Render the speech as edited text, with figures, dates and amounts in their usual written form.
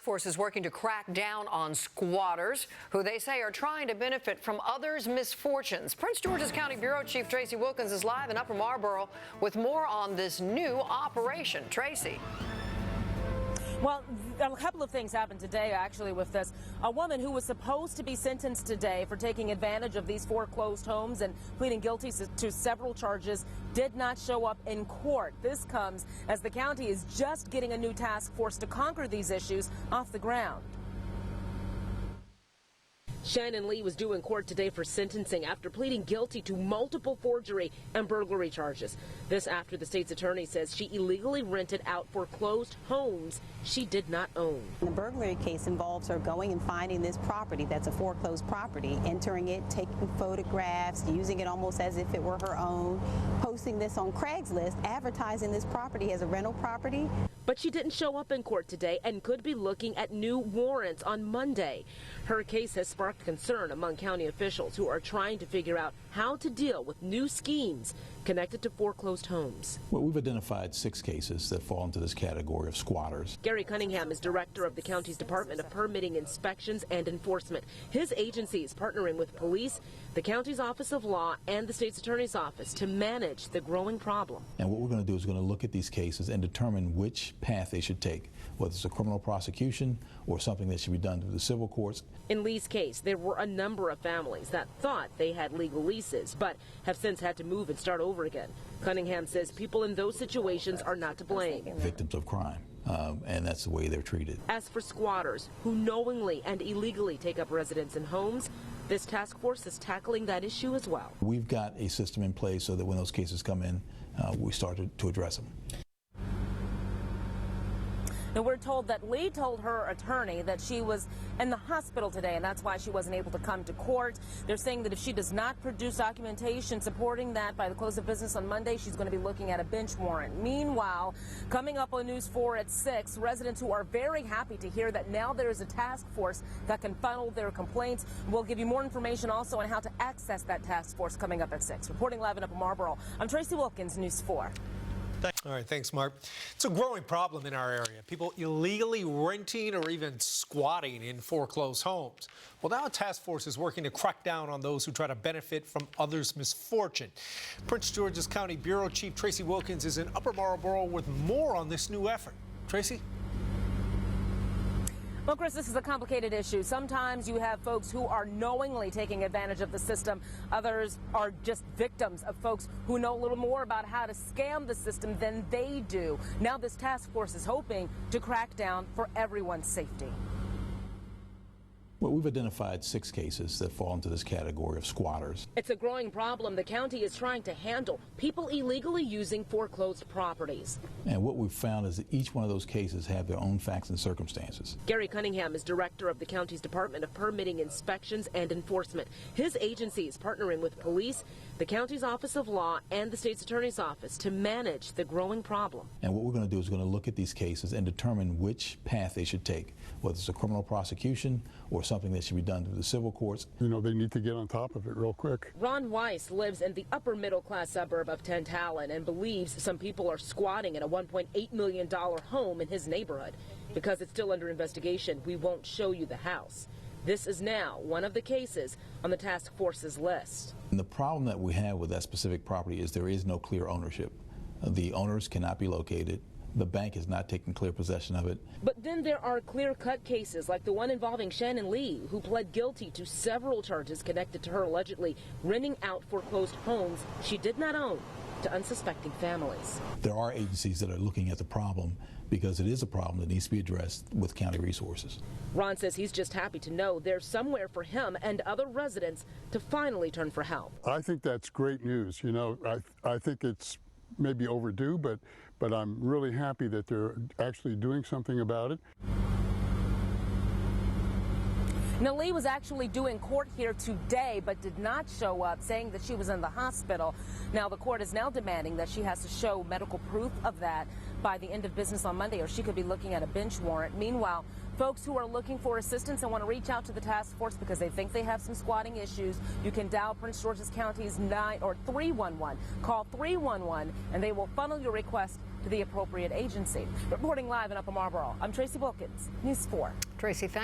Force is working to crack down on squatters who they say are trying to benefit from others' misfortunes. Prince George's County Bureau Chief Tracee Wilkins is live in Upper Marlboro with more on this new operation. Tracee. Well, a couple of things happened today, actually, with this. A woman who was supposed to be sentenced today for taking advantage of these foreclosed homes and pleading guilty to several charges did not show up in court. This comes as the county is just getting a new task force to conquer these issues off the ground. Shannon Lee was due in court today for sentencing after pleading guilty to multiple forgery and burglary charges. This after the state's attorney says she illegally rented out foreclosed homes she did not own. The burglary case involves her going and finding this property that's a foreclosed property, entering it, taking photographs, using it almost as if it were her own, posting this on Craigslist, advertising this property as a rental property. But she didn't show up in court today and could be looking at new warrants on Monday. Her case has sparked concern among county officials who are trying to figure out how to deal with new schemes connected to foreclosed homes. Well, we've identified 6 cases that fall into this category of squatters. Gary Cunningham is director of the county's Department of Permitting, Inspections, and Enforcement. His agency is partnering with police, the county's Office of Law, and the state's attorney's office to manage the growing problem. And what we're going to do is we're going to look at these cases and determine which path they should take, whether it's a criminal prosecution or something that should be done through the civil courts. In Lee's case, there were a number of families that thought they had legal leases, but have since had to move and start over again. Cunningham says people in those situations are not to blame. Victims of crime, and that's the way they're treated. As for squatters who knowingly and illegally take up residence in homes, this task force is tackling that issue as well. We've got a system in place so that when those cases come in, we start to address them. Now, we're told that Lee told her attorney that she was in the hospital today, and that's why she wasn't able to come to court. They're saying that if she does not produce documentation supporting that by the close of business on Monday, she's going to be looking at a bench warrant. Meanwhile, coming up on News 4 at 6, residents who are very happy to hear that now there is a task force that can funnel their complaints. We'll give you more information also on how to access that task force coming up at 6. Reporting live in Upper Marlboro, I'm Tracee Wilkins, News 4. All right, thanks, Mark. It's a growing problem in our area. People illegally renting or even squatting in foreclosed homes. Well, now a task force is working to crack down on those who try to benefit from others' misfortune. Prince George's County Bureau Chief Tracee Wilkins is in Upper Marlboro with more on this new effort. Tracee? Well, Chris, this is a complicated issue. Sometimes you have folks who are knowingly taking advantage of the system. Others are just victims of folks who know a little more about how to scam the system than they do. Now this task force is hoping to crack down for everyone's safety. Well, we've identified 6 cases that fall into this category of squatters. It's a growing problem the county is trying to handle, people illegally using foreclosed properties. And what we've found is that each one of those cases have their own facts and circumstances. Gary Cunningham is director of the county's Department of Permitting, Inspections, and Enforcement. His agency is partnering with police, the county's Office of Law, and the state's attorney's office to manage the growing problem. And what we're going to do is we're going to look at these cases and determine which path they should take, whether it's a criminal prosecution or something that should be done through the civil courts. You know, they need to get on top of it real quick. Ron Weiss lives in the upper middle class suburb of Tantallon and believes some people are squatting in a $1.8 million home in his neighborhood. Because it's still under investigation, we won't show you the house. This is now one of the cases on the task force's list. And the problem that we have with that specific property is there is no clear ownership. The owners cannot be located. The bank has not taken clear possession of it. But then there are clear-cut cases like the one involving Shannon Lee, who pled guilty to several charges connected to her allegedly renting out foreclosed homes she did not own to unsuspecting families. There are agencies that are looking at the problem because it is a problem that needs to be addressed with county resources. Ron says he's just happy to know there's somewhere for him and other residents to finally turn for help. I think that's great news. You know, I think it's maybe overdue, but I'm really happy that they're actually doing something about it. Now, Lee was actually due in court here today, but did not show up, saying that she was in the hospital. Now, the court is now demanding that she has to show medical proof of that by the end of business on Monday, or she could be looking at a bench warrant. Meanwhile, Folks who are looking for assistance and want to reach out to the task force because they think they have some squatting issues, you can dial Prince George's County's 311. Call 311 and they will funnel your request to the appropriate agency. Reporting live in Upper Marlboro, I'm Tracee Wilkins, News 4. Tracee,